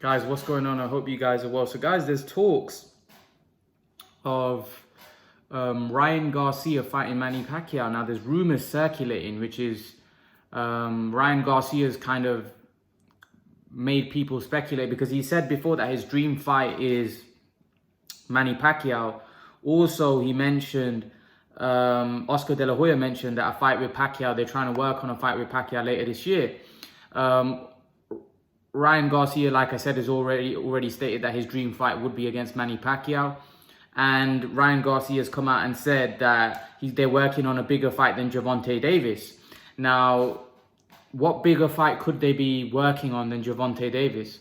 Guys, what's going on? I hope you guys are well. So, guys, there's talks of Ryan Garcia fighting Manny Pacquiao. Now, there's rumors circulating, which is Ryan Garcia's kind of made people speculate because he said before that his dream fight is Manny Pacquiao. Also, he mentioned, Oscar De La Hoya mentioned that a fight with Pacquiao, they're trying to work on a fight with Pacquiao later this year. Ryan Garcia, like I said, has already stated that his dream fight would be against Manny Pacquiao. And Ryan Garcia has come out and said that they're working on a bigger fight than Gervonta Davis. Now, what bigger fight could they be working on than Gervonta Davis?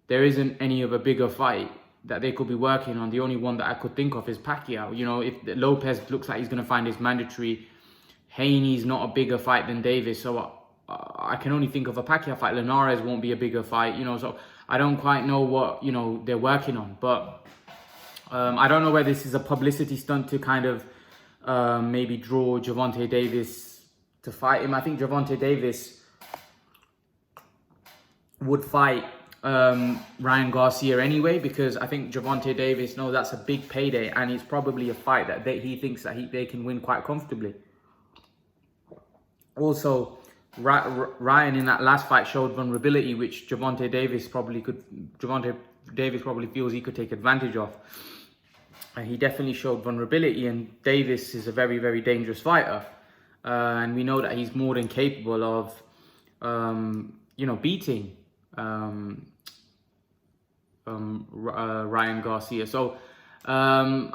There isn't any of a bigger fight that they could be working on. The only one that I could think of is Pacquiao. You know, if Lopez looks like he's going to find his mandatory, Haney's not a bigger fight than Davis. So I can only think of a Pacquiao fight. Linares won't be a bigger fight, you know, so I don't quite know what, you know, they're working on. But I don't know whether this is a publicity stunt to kind of maybe draw Gervonta Davis to fight him. I think Gervonta Davis would fight Ryan Garcia anyway, because I think Gervonta Davis knows that's a big payday and it's probably a fight that he thinks that they can win quite comfortably. Also, Ryan in that last fight showed vulnerability, which Gervonta Davis probably feels he could take advantage of. And he definitely showed vulnerability, and Davis is a very, very dangerous fighter. And we know that he's more than capable of, you know, beating Ryan Garcia. So, the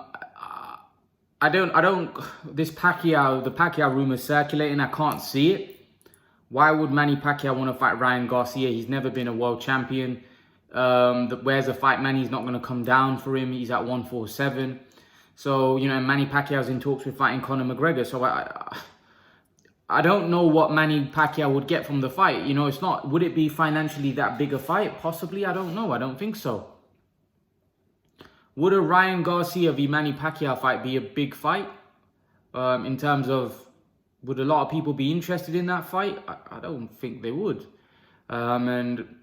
Pacquiao rumor circulating, I can't see it. Why would Manny Pacquiao want to fight Ryan Garcia? He's never been a world champion. Where's the fight? Manny's not going to come down for him. He's at 147. So, you know, Manny Pacquiao's in talks with fighting Conor McGregor. So I don't know what Manny Pacquiao would get from the fight. You know, would it be financially that big a fight? Possibly, I don't know. I don't think so. Would a Ryan Garcia v Manny Pacquiao fight be a big fight? In terms of, would a lot of people be interested in that fight? I don't think they would. And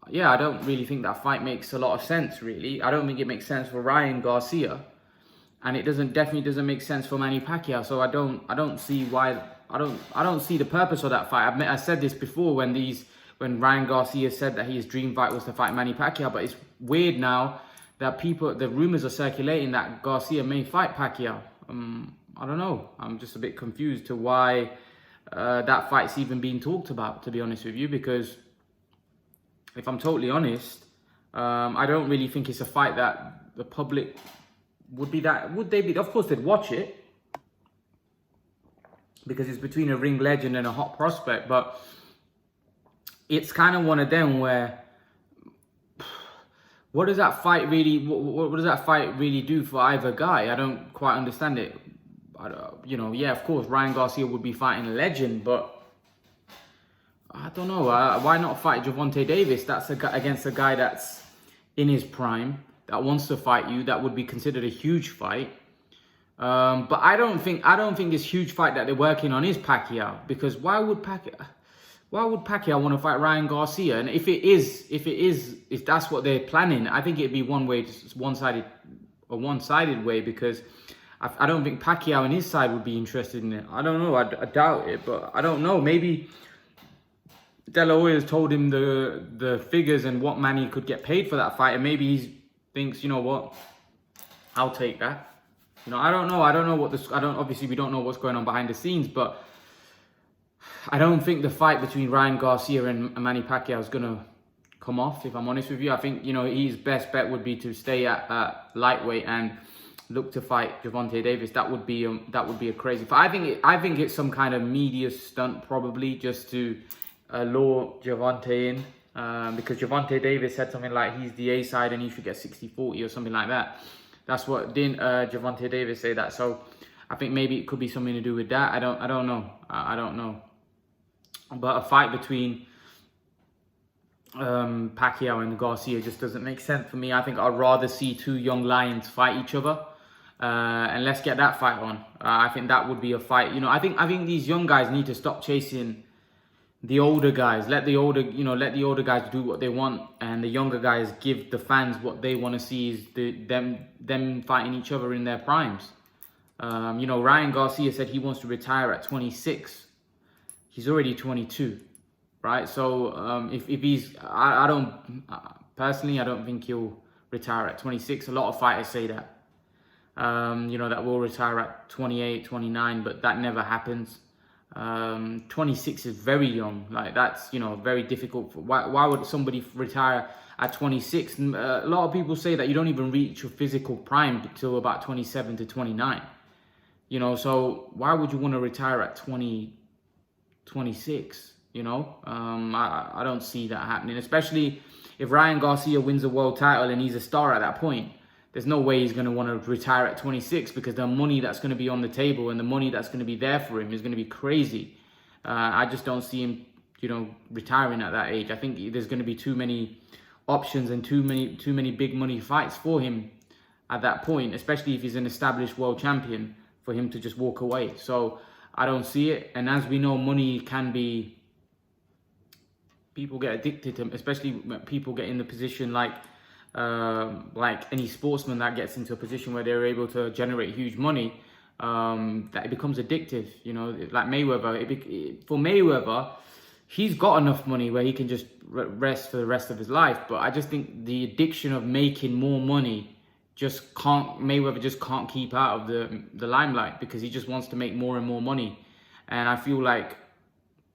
yeah, I don't really think that fight makes a lot of sense, really. I don't think it makes sense for Ryan Garcia. And it definitely doesn't make sense for Manny Pacquiao. So I don't see why, I don't see the purpose of that fight. I said this before when Ryan Garcia said that his dream fight was to fight Manny Pacquiao, but it's weird now that the rumors are circulating that Garcia may fight Pacquiao. I don't know. I'm just a bit confused to why that fight's even being talked about, to be honest with you, because if I'm totally honest, I don't really think it's a fight that the public would they be, of course they'd watch it, because it's between a ring legend and a hot prospect, but it's kind of one of them where, what does that fight really do for either guy? I don't quite understand it. You know, yeah, of course, Ryan Garcia would be fighting a legend, but I don't know. Why not fight Gervonta Davis? That's against a guy that's in his prime, that wants to fight you. That would be considered a huge fight. But I don't think this huge fight that they're working on is Pacquiao, because why would Pacquiao want to fight Ryan Garcia? And if that's what they're planning, I think it'd be a one-sided way, because I don't think Pacquiao and his side would be interested in it. I don't know. I doubt it, but I don't know. Maybe De La Hoya has told him the figures and what Manny could get paid for that fight, and maybe he thinks, you know what, I'll take that. You know, I don't know. Obviously, we don't know what's going on behind the scenes, but I don't think the fight between Ryan Garcia and Manny Pacquiao is gonna come off. If I'm honest with you, I think, you know, his best bet would be to stay at lightweight and look to fight Gervonta Davis. That would be a crazy fight. I think it's some kind of media stunt, probably just to lure Gervonta in, because Gervonta Davis said something like he's the A side and he should get 60-40 or something like that. That's what didn't Gervonta Davis say that? So I think maybe it could be something to do with that. I don't know. I don't know. But a fight between Pacquiao and Garcia just doesn't make sense for me. I think I'd rather see two young lions fight each other. And let's get that fight on. I think that would be a fight. You know, I think these young guys need to stop chasing the older guys, let the older guys do what they want, and the younger guys give the fans what they want to see is them fighting each other in their primes. Ryan Garcia said he wants to retire at 26. He's already 22, right? So if he's, I don't personally, I don't think he'll retire at 26. A lot of fighters say that. That will retire at 28, 29, but that never happens. 26 is very young. Like, that's, very difficult. Why would somebody retire at 26? A lot of people say that you don't even reach your physical prime until about 27 to 29. So why would you want to retire at 26? I don't see that happening, especially if Ryan Garcia wins a world title and he's a star at that point. There's no way he's going to want to retire at 26, because the money that's going to be on the table and the money that's going to be there for him is going to be crazy. I just don't see him, retiring at that age. I think there's going to be too many options and too many big money fights for him at that point, especially if he's an established world champion, for him to just walk away. So I don't see it. And as we know, money can be, people get addicted to, especially when people get in the position like any sportsman that gets into a position where they're able to generate huge money, that it becomes addictive. Like Mayweather. For Mayweather, he's got enough money where he can just rest for the rest of his life. But I just think the addiction of making more money Mayweather just can't keep out of the limelight, because he just wants to make more and more money. And I feel like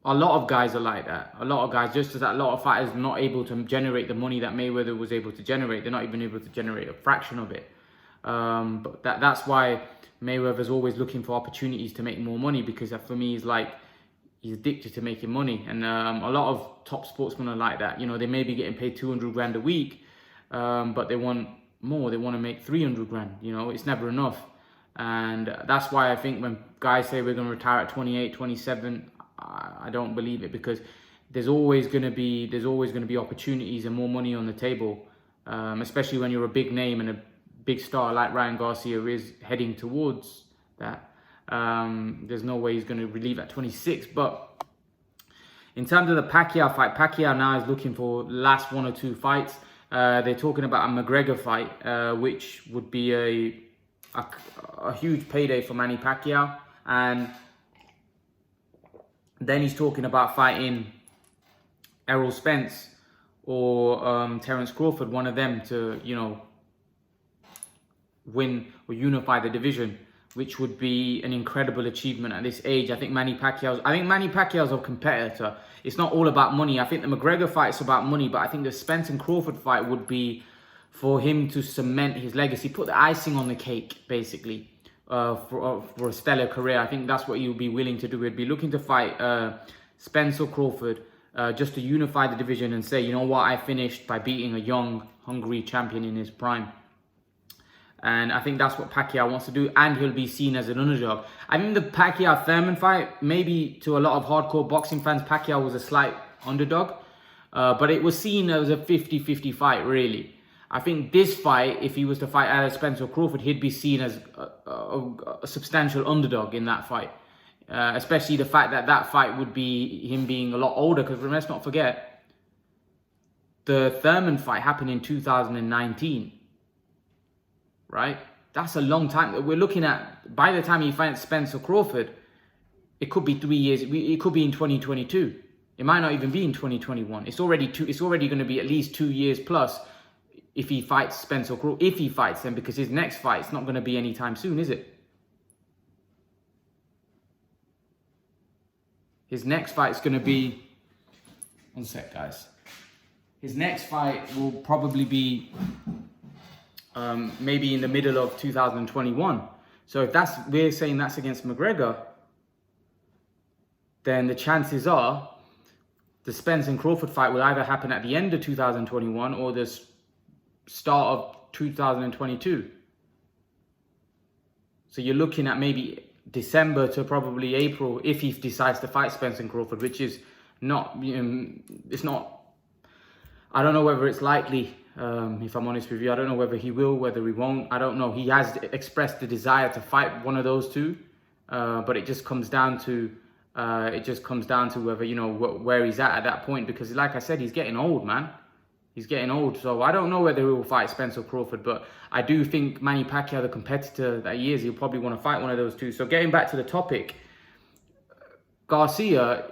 a lot of guys are like that. A lot of guys, just as that, a lot of fighters are not able to generate the money that Mayweather was able to generate. They're not even able to generate a fraction of it. But that's why Mayweather's always looking for opportunities to make more money, because for me, he's addicted to making money. And a lot of top sportsmen are like that. They may be getting paid 200 grand a week, but they want more. They want to make 300 grand. It's never enough. And that's why I think when guys say we're going to retire at 28, 27, I don't believe it, because there's always going to be opportunities and more money on the table, especially when you're a big name and a big star like Ryan Garcia is heading towards that. There's no way he's going to relieve at 26. But in terms of the Pacquiao fight, Pacquiao now is looking for last 1 or 2 fights. They're talking about a McGregor fight, which would be a huge payday for Manny Pacquiao. And then he's talking about fighting Errol Spence or Terence Crawford, one of them, to, win or unify the division, which would be an incredible achievement at this age. I think Manny Pacquiao's a competitor. It's not all about money. I think the McGregor fight's about money, but I think the Spence and Crawford fight would be for him to cement his legacy, put the icing on the cake, basically, for a stellar career. I think that's what he would be willing to do. He'd be looking to fight Spence or Crawford just to unify the division and say, you know what, I finished by beating a young, hungry champion in his prime. And I think that's what Pacquiao wants to do, and he'll be seen as an underdog. I think the Pacquiao-Thurman fight, maybe to a lot of hardcore boxing fans, Pacquiao was a slight underdog. But it was seen as a 50-50 fight, really. I think this fight, if he was to fight either Spence or Crawford, he'd be seen as a substantial underdog in that fight. Especially the fact that fight would be him being a lot older, because let's not forget, the Thurman fight happened in 2019. Right? That's a long time. We're looking at, by the time he fights Spence or Crawford, it could be 3 years. It could be in 2022. It might not even be in 2021. It's already going to be at least 2 years plus if he fights Spence or Crawford, if he fights them, because his next fight's not going to be anytime soon, is it? His next fight's going to be, one sec, guys. His next fight will probably be maybe in the middle of 2021. So if we're saying that's against McGregor, then the chances are the Spence and Crawford fight will either happen at the end of 2021 or the start of 2022. So you're looking at maybe December to probably April if he decides to fight Spence and Crawford, which is not, it's not, I don't know whether it's likely. If I'm honest with you, I don't know whether he will, whether he won't. I don't know. He has expressed the desire to fight one of those two, but it just comes down to It just comes down to whether, you know, where he's at that point. Because like I said, he's getting old, man. He's getting old. So I don't know whether he will fight Spence or Crawford. But I do think Manny Pacquiao, the competitor that he is, he'll probably want to fight one of those two. So getting back to the topic, Garcia,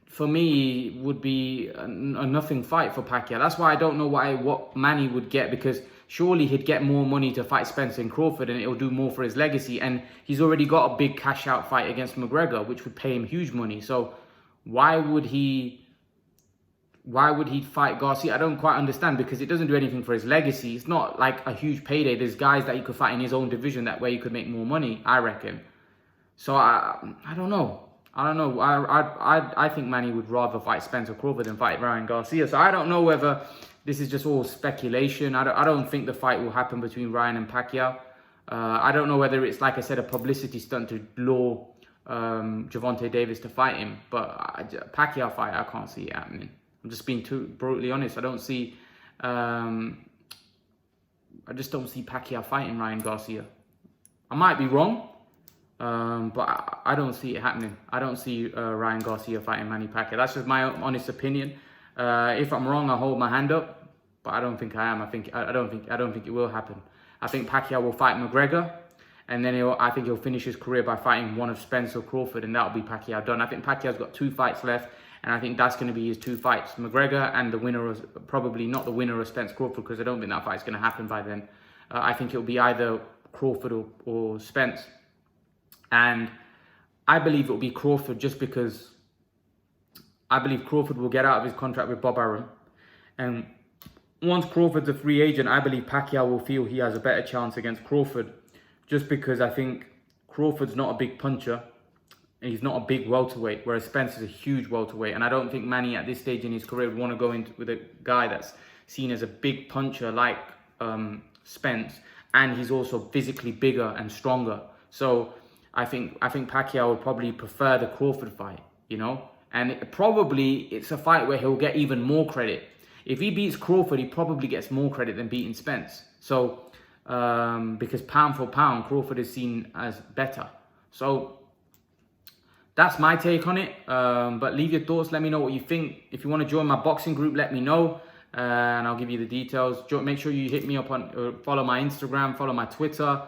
for me, would be a nothing fight for Pacquiao. That's why I don't know what Manny would get, because surely he'd get more money to fight Spence and Crawford, and it'll do more for his legacy. And he's already got a big cash out fight against McGregor, which would pay him huge money. So why would he fight Garcia? I don't quite understand, because it doesn't do anything for his legacy. It's not like a huge payday. There's guys that he could fight in his own division that way he could make more money, I reckon. So I don't know. I think Manny would rather fight Spencer Crawford than fight Ryan Garcia. So I don't know whether this is just all speculation. I don't think the fight will happen between Ryan and Pacquiao. I don't know whether it's, like I said, a publicity stunt to lure Gervonta Davis to fight him. But Pacquiao fight, I can't see it happening. I'm just being too brutally honest. I just don't see Pacquiao fighting Ryan Garcia. I might be wrong. But I don't see it happening. I don't see Ryan Garcia fighting Manny Pacquiao. That's just my honest opinion. If I'm wrong, I'll hold my hand up. But I don't think I am. I don't think it will happen. I think Pacquiao will fight McGregor, and then I think he'll finish his career by fighting one of Spence or Crawford, and that'll be Pacquiao done. I think Pacquiao's got 2 fights left, and I think that's going to be his 2 fights: McGregor and the winner of, probably not the winner of Spence Crawford, because I don't think that fight's going to happen by then. I think it'll be either Crawford or Spence. And I believe it will be Crawford, just because I believe Crawford will get out of his contract with Bob Arum. And once Crawford's a free agent, I believe Pacquiao will feel he has a better chance against Crawford, just because I think Crawford's not a big puncher and he's not a big welterweight, whereas Spence is a huge welterweight. And I don't think Manny at this stage in his career would want to go into with a guy that's seen as a big puncher like Spence, and he's also physically bigger and stronger. So I think Pacquiao would probably prefer the Crawford fight, you know? And it's a fight where he'll get even more credit. If he beats Crawford, he probably gets more credit than beating Spence. So, because pound for pound, Crawford is seen as better. So, that's my take on it. But leave your thoughts. Let me know what you think. If you want to join my boxing group, let me know. And I'll give you the details. Make sure you hit me up on, follow my Instagram, follow my Twitter.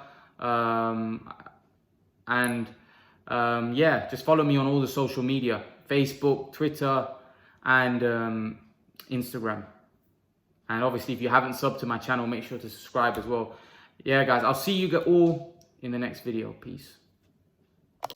Yeah, just follow me on all the social media: Facebook, Twitter, and Instagram. And obviously, if you haven't subbed to my channel, make sure to subscribe as well. Yeah, guys, I'll see you all in the next video. Peace.